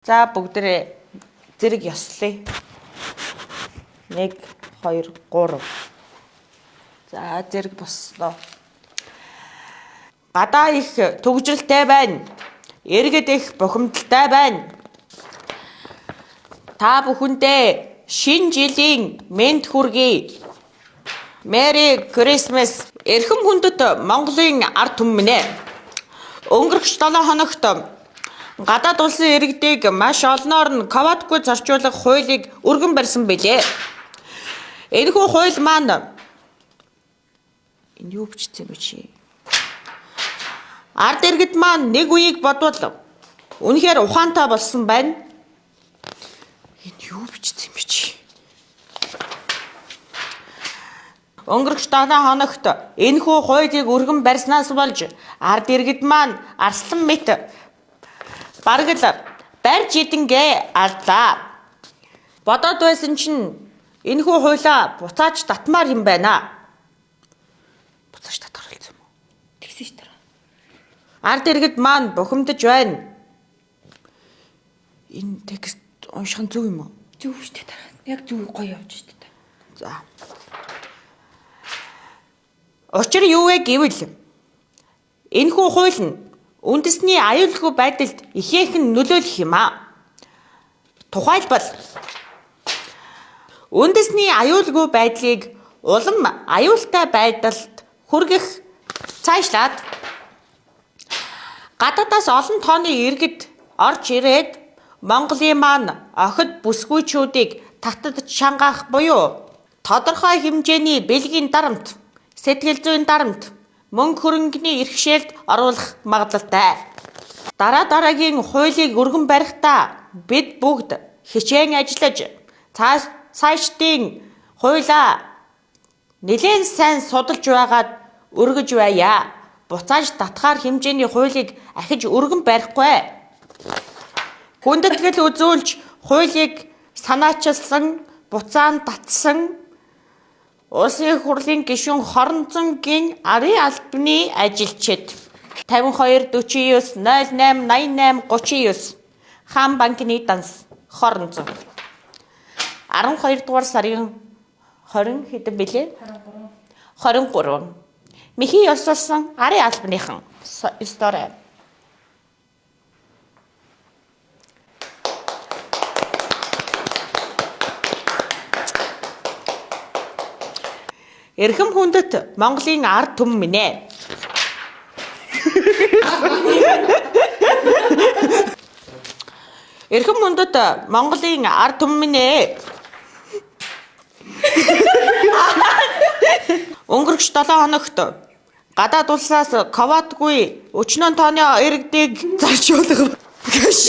За бүгдээ зэрэг ёслоё. 1 2 3. За зэрэг бослоо. Гадаа их төгжрэлтэй байна. Иргэд их бухимдалтай байна. Та бүхэндээ шинэ жилийн мэнд хүргэе. Merry Christmas. Эрхэм хүндэт Монголын ард түмнэ. Өнгөрөх 7 хоногт гадаад улсын иргэдийг маш олноор нь ковидгүй зарчуулах хуулийг өргөн барьсан билээ. Энэхүү хууль маань энэ юу бичсэн бэ чи? Ард иргэд маань нэг үеийг бодвол үнэхээр ухаантай болсон байна. Энэ юу бичсэн бэ чи? Өнгөрөх 7 хоногт энэхүү хуулийг өргөн барьснаас болж ард иргэд маань арслан мэт бараг л барьж идэнгээ алдлаа. Бодоод байсан чинь энэхүү хуулиа буцааж татмаар юм байна. Буцааж татах болсон юм уу? Тэгсэн ш дараа. Ард иргэд маань бухимдаж байна. Энэ текст унших нь зөв юм уу? Зөв шүү дээ дараа. Яг зөв гоё явж шүү дээ. За. Учир юу вэ гэвэл энэхүү хууль нь үндэсний аюулгүй байдалд ихээхэн нөлөөлөх юм аа. Тухайлбал үндэсний аюулгүй байдлыг улам аюултай байдалд хүргэх цаашлаад гадаадаас олон тооны иргэд орж ирээд Монголын маань охид бүсгүйчүүдийг татаж шангаах буюу тодорхой хэмжээний бэлгийн дарамт, сэтгэл зүйн дарамт, мөнгө хөрөнгөний иргэшээлд оруулах магадлалтай. Дараагийн хуулийг өргөн барихдаа бид бүгд хичээн ажиллаж цаашдын хуулиа нэлээд сайн судалж байгаад өргөж байя. Буцааж татхаар хэмжээний хуулийг ахиж өргөн барихгүй. Хүндэтгэл үзүүлж хуулийг санаачилсан, буцаан татсан Улсын их хурлын гишүүн Хоронцонгийн арын албаны ажилчид 52 49 08 88 39 хаан банкны данс Хоронцон 12 дугаар сарын 20 хэдэн бэлээ 23 Михий ёсолсон арын албаныхан стори. Эрхэм хүндэт Монголын ард түмнэ. Эрхэм хүндэт Монголын ард түмнэ. Өнгөрөх 7 хоногт гадаад улсаас ковидгүй өчнөн тооны иргэдийг зарчуулах гэж